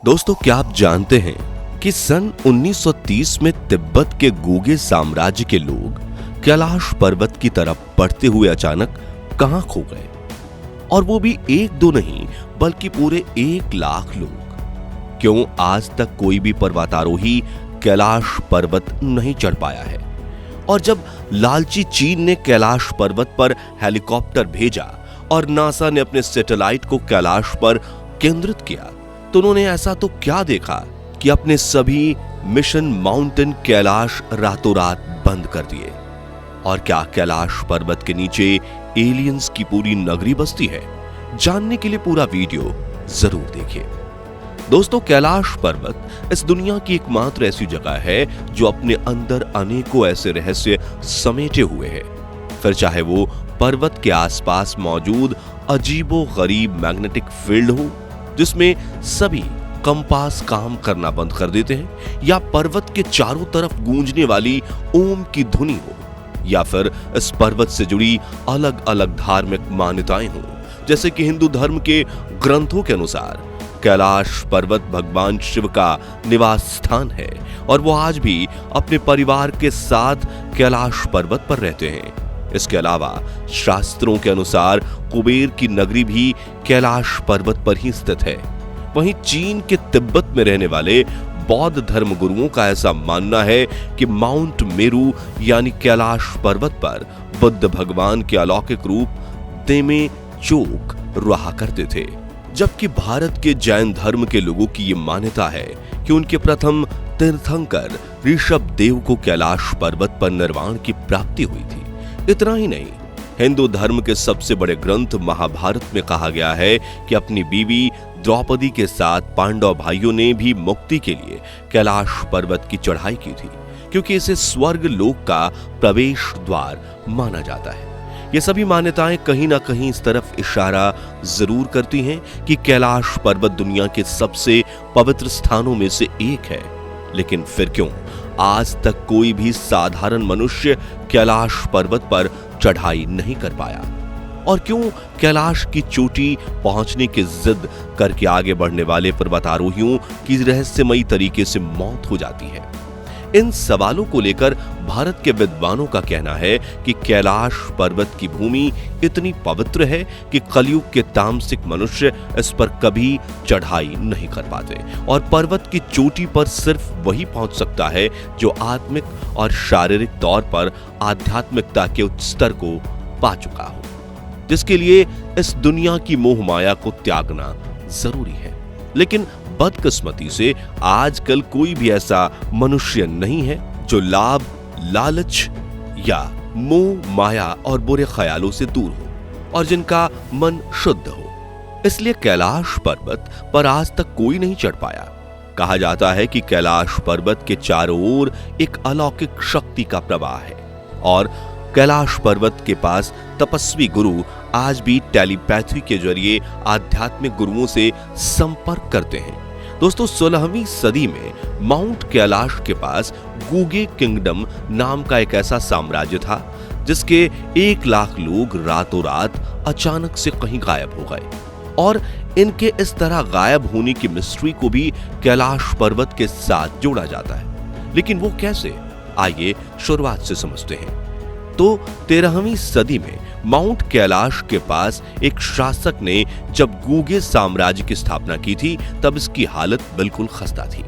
दोस्तों, क्या आप जानते हैं कि सन 1930 में तिब्बत के गूगे साम्राज्य के लोग कैलाश पर्वत की तरफ बढ़ते हुए अचानक कहां खो गए? और वो भी एक दो नहीं बल्कि पूरे 1 लाख लोग। क्यों आज तक कोई भी पर्वतारोही कैलाश पर्वत नहीं चढ़ पाया है? और जब लालची चीन ने कैलाश पर्वत पर हेलीकॉप्टर भेजा और नासा ने अपने सैटेलाइट को कैलाश पर केंद्रित किया, तो उन्होंने ऐसा तो क्या देखा कि अपने सभी मिशन माउंटेन कैलाश रातों रात बंद कर दिए? और क्या कैलाश पर्वत के नीचे एलियंस की पूरी नगरी बसती है? जानने के लिए पूरा वीडियो जरूर देखिए। दोस्तों, कैलाश पर्वत इस दुनिया की एकमात्र ऐसी जगह है जो अपने अंदर अनेकों ऐसे रहस्य समेटे हुए है। फिर चाहे वो पर्वत के आसपास मौजूद अजीबो गरीब मैग्नेटिक फील्ड हो जिसमें सभी कंपास काम करना बंद कर देते हैं, या पर्वत के चारों तरफ गूंजने वाली ओम की धुनी हो, या फिर इस पर्वत से जुड़ी अलग अलग धार्मिक मान्यताएं हो। जैसे कि हिंदू धर्म के ग्रंथों के अनुसार कैलाश पर्वत भगवान शिव का निवास स्थान है और वो आज भी अपने परिवार के साथ कैलाश पर्वत पर रहते हैं। इसके अलावा शास्त्रों के अनुसार कुबेर की नगरी भी कैलाश पर्वत पर ही स्थित है। वहीं चीन के तिब्बत में रहने वाले बौद्ध धर्म गुरुओं का ऐसा मानना है कि माउंट मेरू यानी कैलाश पर्वत पर बुद्ध भगवान के अलौकिक रूप देमे चोक रहा करते थे। जबकि भारत के जैन धर्म के लोगों की ये मान्यता है कि उनके प्रथम तीर्थंकर ऋषभ देव को कैलाश पर्वत पर निर्वाण की प्राप्ति हुई थी। इतना ही नहीं, हिंदू धर्म के सबसे बड़े ग्रंथ महाभारत में कहा गया है कि अपनी बीवी द्रौपदी के साथ पांडव भाइयों ने भी मुक्ति के लिए कैलाश पर्वत की चढ़ाई की थी, क्योंकि इसे स्वर्ग लोक का प्रवेश द्वार माना जाता है। ये सभी मान्यताएं कहीं ना कहीं इस तरफ इशारा जरूर करती हैं कि कैलाश पर्वत दुनिया के सबसे पवित्र स्थानों में से एक है। लेकिन फिर क्यों आज तक कोई भी साधारण मनुष्य कैलाश पर्वत पर चढ़ाई नहीं कर पाया? और क्यों कैलाश की चोटी पहुंचने की जिद करके आगे बढ़ने वाले पर्वतारोहियों की रहस्यमयी तरीके से मौत हो जाती है? इन सवालों को लेकर भारत के विद्वानों का कहना है कि कैलाश पर्वत की भूमि इतनी पवित्र है कि कलयुग के तामसिक मनुष्य इस पर कभी चढ़ाई नहीं कर पाते, और पर्वत की चोटी पर सिर्फ वही पहुंच सकता है जो आत्मिक और शारीरिक तौर पर आध्यात्मिकता के उच्च स्तर को पा चुका हो, जिसके लिए इस दुनिया की मोह माया को त्यागना जरूरी है। लेकिन बदकिस्मती से आजकल कोई भी ऐसा मनुष्य नहीं है जो लाभ, लालच या मोह माया और बुरे ख्यालों से दूर हो और जिनका मन शुद्ध हो। इसलिए कैलाश पर्वत पर आज तक कोई नहीं चढ़ पाया। कहा जाता है कि कैलाश पर्वत के चारों ओर एक अलौकिक शक्ति का प्रवाह है और कैलाश पर्वत के पास तपस्वी गुरु आज भी टेलीपैथी के जरिए आध्यात्मिक गुरुओं से संपर्क करते हैं। दोस्तों, 16वीं सदी में माउंट कैलाश के पास गूगे किंगडम नाम का एक ऐसा साम्राज्य था जिसके 1 लाख लोग रातों रात अचानक से कहीं गायब हो गए, और इनके इस तरह गायब होने की मिस्ट्री को भी कैलाश पर्वत के साथ जोड़ा जाता है। लेकिन वो कैसे? आइए शुरुआत से समझते हैं। तो 13वीं सदी में माउंट कैलाश के पास एक शासक ने जब गूगे साम्राज्य की स्थापना की थी तब इसकी हालत बिल्कुल खस्ता थी।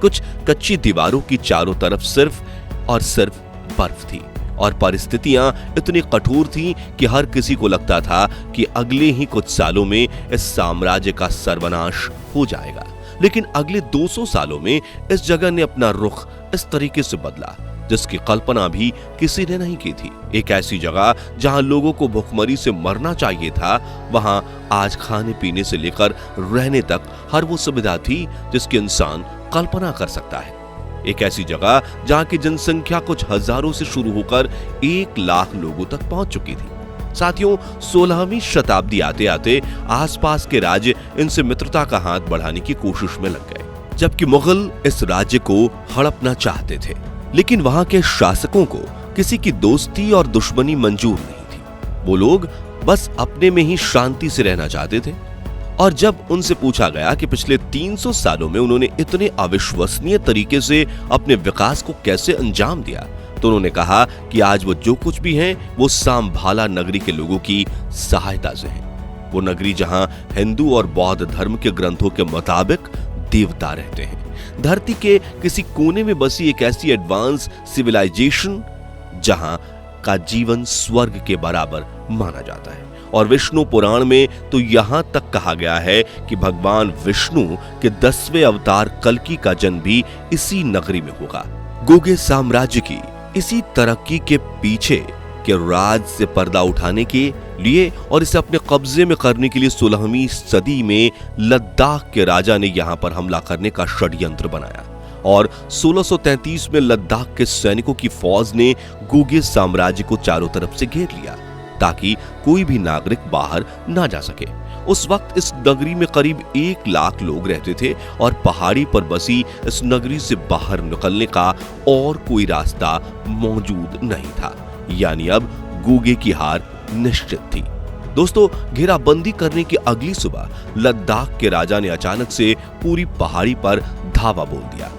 कुछ कच्ची दीवारों की चारों तरफ सिर्फ और सिर्फ बर्फ थी और परिस्थितियां इतनी कठोर थीं कि हर किसी को लगता था कि अगले ही कुछ सालों में इस साम्राज्य का सर्वनाश हो जाएगा। लेकिन अगले 200 सालों में इस जगह ने अपना रुख इस तरीके से बदला जिसकी कल्पना भी किसी ने नहीं की थी। एक ऐसी जगह जहां लोगों को भूखमरी से मरना चाहिए था, वहां आज खाने पीने से लेकर रहने तक हर वो सुविधा थी जिसकी इंसान कल्पना कर सकता है। एक ऐसी जगह जहां की जनसंख्या कुछ हजारों से शुरू होकर 1 लाख लोगों तक पहुंच चुकी थी। साथियों, 16वीं शताब्दी आते आते आसपास के राज्य इनसे मित्रता का हाथ बढ़ाने की कोशिश में लग गए, जबकि मुगल इस राज्य को हड़पना चाहते थे। लेकिन वहां के शासकों को किसी की दोस्ती और दुश्मनी मंजूर नहीं थी। वो लोग बस अपने में ही शांति से रहना चाहते थे और जब उनसे पूछा गया कि पिछले 300 सालों में उन्होंने इतने अविश्वसनीय तरीके से अपने विकास को कैसे अंजाम दिया, तो उन्होंने कहा कि आज वो जो कुछ भी हैं वो सांभाला नगरी के लोगों की सहायता से हैं। वो नगरी जहां हिंदू और बौद्ध धर्म के ग्रंथों के मुताबिक देवता रहते हैं। धरती के किसी कोने में बसी एक ऐसी एडवांस सिविलाइजेशन जहां का जीवन स्वर्ग के बराबर माना जाता है। और विष्णु पुराण में तो यहां तक कहा गया है कि भगवान विष्णु के 10वें अवतार कल्कि का जन्म भी इसी नगरी में होगा। गुगे साम्राज्य की इसी तरक्की के पीछे के राज से पर्दा उठाने के लिए और इसे अपने कब्जे में करने के लिए 16वीं सदी में लद्दाख के राजा ने यहां पर हमला करने का षड्यंत्र बनाया और 1633 में लद्दाख के सैनिकों की फौज ने गुगे साम्राज्य को चारों तरफ से घेर लिया ताकि कोई भी नागरिक बाहर ना जा सके। उस वक्त इस नगरी में करीब 1 लाख लोग रहते थे और पहाड़ी पर बसी इस नगरी से बाहर निकलने का और कोई रास्ता मौजूद नहीं था। यानी अब गुगे की हार निश्चित थी। दोस्तों, घेराबंदी करने की अगली सुबह लद्दाख के राजा ने अचानक से पूरी पहाड़ी पर धावा बोल दिया,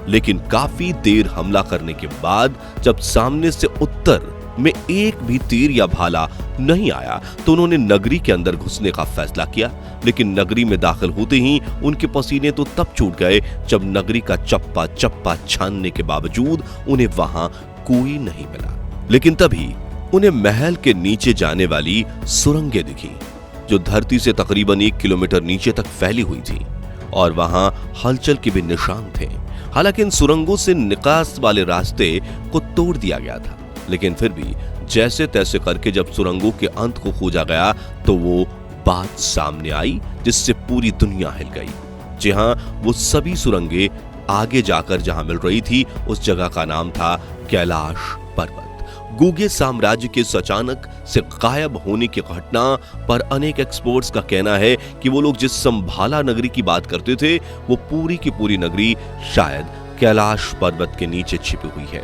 लेकिन काफी देर हमला करने के बाद जब सामने से उत्तर में एक भी तीर या भाला नहीं आया तो उन्होंने नगरी के अंदर घुसने का फैसला किया। लेकिन नगरी में दाखिल होते ही उनके पसीने तो तब छूट गए जब नगरी का चप्पा चप्पा छानने के बावजूद उन्हें वहां कोई नहीं मिला। लेकिन तभी उन्हें महल के नीचे जाने वाली सुरंगें दिखी जो धरती से तकरीबन 1 किलोमीटर नीचे तक फैली हुई थी और वहां हलचल के भी निशान थे। हालांकि इन सुरंगों से निकास वाले रास्ते को तोड़ दिया गया था, लेकिन फिर भी जैसे तैसे करके जब सुरंगों के अंत को खोजा गया तो वो बात सामने आई जिससे पूरी दुनिया हिल गई। जी हां, वो सभी सुरंगें आगे जाकर जहां मिल रही थी उस जगह का नाम था कैलाश पर्वत। गुगे साम्राज्य के अचानक से गायब होने की घटना पर अनेक एक्सपर्ट्स का कहना है कि वो लोग जिस संभाला नगरी की बात करते थे वो पूरी की पूरी नगरी शायद कैलाश पर्वत के नीचे छिपी हुई है।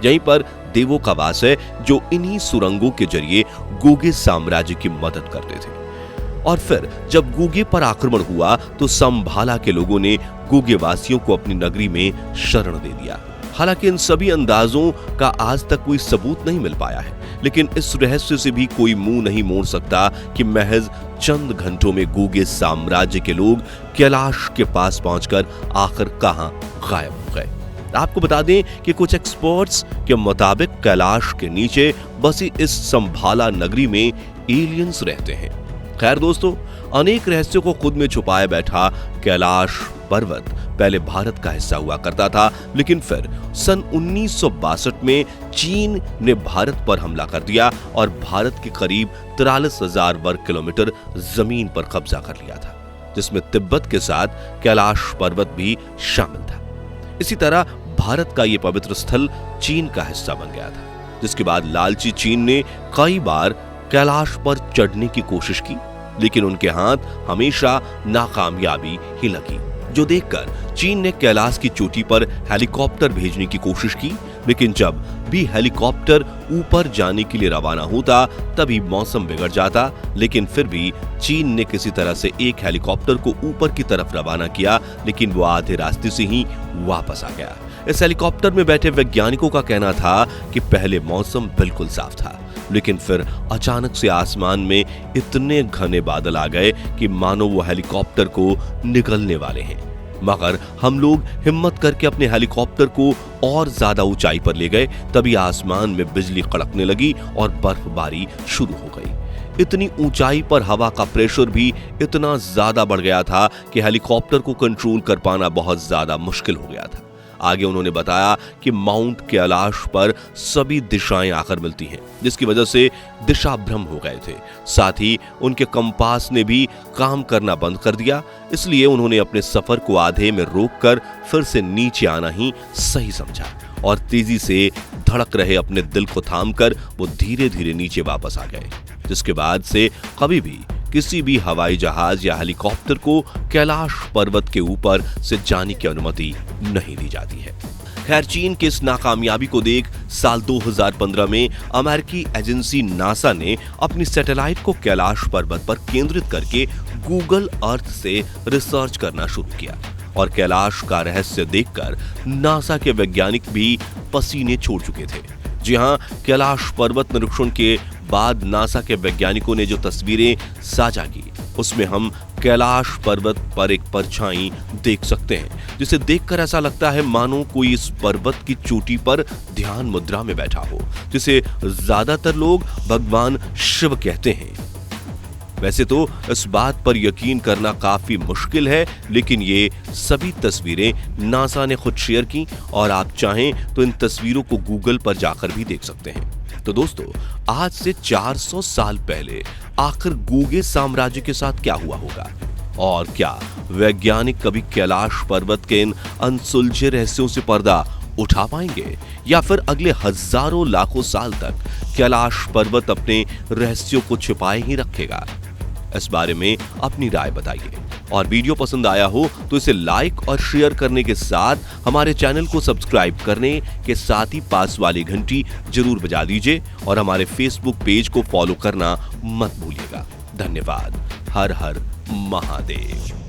यहीं पर देवों का वास है जो इन्हीं सुरंगों के जरिए गुगे साम्राज्य की मदद करते थे। और फिर जब गुगे पर आक्रमण हुआ तो संभाला के लोगों ने गुगे वासियों को अपनी नगरी में शरण दे दिया। हालांकि इन सभी अंदाजों का आज तक कोई सबूत नहीं मिल पाया है, लेकिन इस रहस्य से भी कोई मुंह नहीं मोड़ सकता कि महज चंद घंटों में गुगे साम्राज्य के लोग कैलाश के पास पहुंचकर आखिर कहां गायब हो गए। आपको बता दें कि कुछ एक्सपर्ट्स के मुताबिक कैलाश के नीचे बसी इस संभाला नगरी में एलियंस रहते हैं। खैर दोस्तों, अनेक रहस्यों को खुद में छुपाए बैठा कैलाश पर्वत पहले भारत का हिस्सा हुआ करता था, लेकिन फिर सन 1962 में चीन ने भारत पर हमला कर दिया और भारत के करीब 43,000 वर्ग किलोमीटर जमीन पर कब्जा कर लिया था, जिसमें तिब्बत के साथ कैलाश पर्वत भी शामिल था। इसी तरह भारत का यह पवित्र स्थल चीन का हिस्सा बन गया था, जिसके बाद लालची चीन ने कई बार कैलाश पर चढ़ने की कोशिश की, लेकिन उनके हाथ हमेशा नाकामयाबी ही लगी, जो देखकर चीन ने कैलाश की चोटी पर हेलीकॉप्टर भेजने की कोशिश की। लेकिन जब भी हेलीकॉप्टर ऊपर जाने के लिए रवाना होता तभी मौसम बिगड़ जाता, लेकिन फिर भी चीन ने किसी तरह से एक हेलीकॉप्टर को ऊपर की तरफ रवाना किया, लेकिन वो आधे रास्ते से ही वापस आ गया। इस हेलीकॉप्टर में बैठे वैज्ञानिकों का कहना था कि पहले मौसम बिल्कुल साफ था, लेकिन फिर अचानक से आसमान में इतने घने बादल आ गए कि मानो वो हेलीकॉप्टर को निगलने वाले हैं। मगर हम लोग हिम्मत करके अपने हेलीकॉप्टर को और ज्यादा ऊंचाई पर ले गए, तभी आसमान में बिजली कड़कने लगी और बर्फबारी शुरू हो गई। इतनी ऊंचाई पर हवा का प्रेशर भी इतना ज्यादा बढ़ गया था कि हेलीकॉप्टर को कंट्रोल कर पाना बहुत ज्यादा मुश्किल हो गया था। आगे उन्होंने बताया कि माउंट कैलाश पर सभी दिशाएं आकर मिलती हैं, जिसकी वजह से दिशा भ्रम हो गए थे। साथ ही उनके कंपास ने भी काम करना बंद कर दिया, इसलिए उन्होंने अपने सफर को आधे में रोककर फिर से नीचे आना ही सही समझा और तेजी से धड़क रहे अपने दिल को थामकर वो धीरे धीरे नीचे वापस आ गए, जिसके बाद से कभी भी किसी भी हवाई जहाज या हेलीकॉप्टर को कैलाश पर्वत के ऊपर से जाने की अनुमति नहीं दी जाती है। खैर, चीन की इस नाकामयाबी को देख साल 2015 में अमेरिकी एजेंसी नासा ने अपनी सैटेलाइट को कैलाश पर्वत पर केंद्रित करके गूगल अर्थ से रिसर्च करना शुरू किया और कैलाश का रहस्य देखकर नासा के वैज्ञानिक भी पसीने छोड़ चुके थे। जी हां, कैलाश पर्वत निरीक्षण के बाद नासा के वैज्ञानिकों ने जो तस्वीरें साझा की उसमें हम कैलाश पर्वत पर एक परछाई देख सकते हैं, जिसे देखकर ऐसा लगता है मानो कोई इस पर्वत की चोटी पर ध्यान मुद्रा में बैठा हो, जिसे ज्यादातर लोग भगवान शिव कहते हैं। वैसे तो इस बात पर यकीन करना काफी मुश्किल है, लेकिन ये सभी तस्वीरें नासा ने खुद शेयर की और आप चाहें तो इन तस्वीरों को गूगल पर जाकर भी देख सकते हैं। तो दोस्तों, आज से 400 साल पहले आखिर गूगे साम्राज्य के साथ क्या हुआ होगा, और क्या वैज्ञानिक कभी कैलाश पर्वत के इन अनसुलझे रहस्यों से पर्दा उठा पाएंगे, या फिर अगले हजारों लाखों साल तक कैलाश पर्वत अपने रहस्यों को छिपाए ही रखेगा? इस बारे में अपनी राय बताइए, और वीडियो पसंद आया हो तो इसे लाइक और शेयर करने के साथ हमारे चैनल को सब्सक्राइब करने के साथ ही पास वाली घंटी जरूर बजा दीजिए और हमारे फेसबुक पेज को फॉलो करना मत भूलिएगा। धन्यवाद। हर हर महादेव।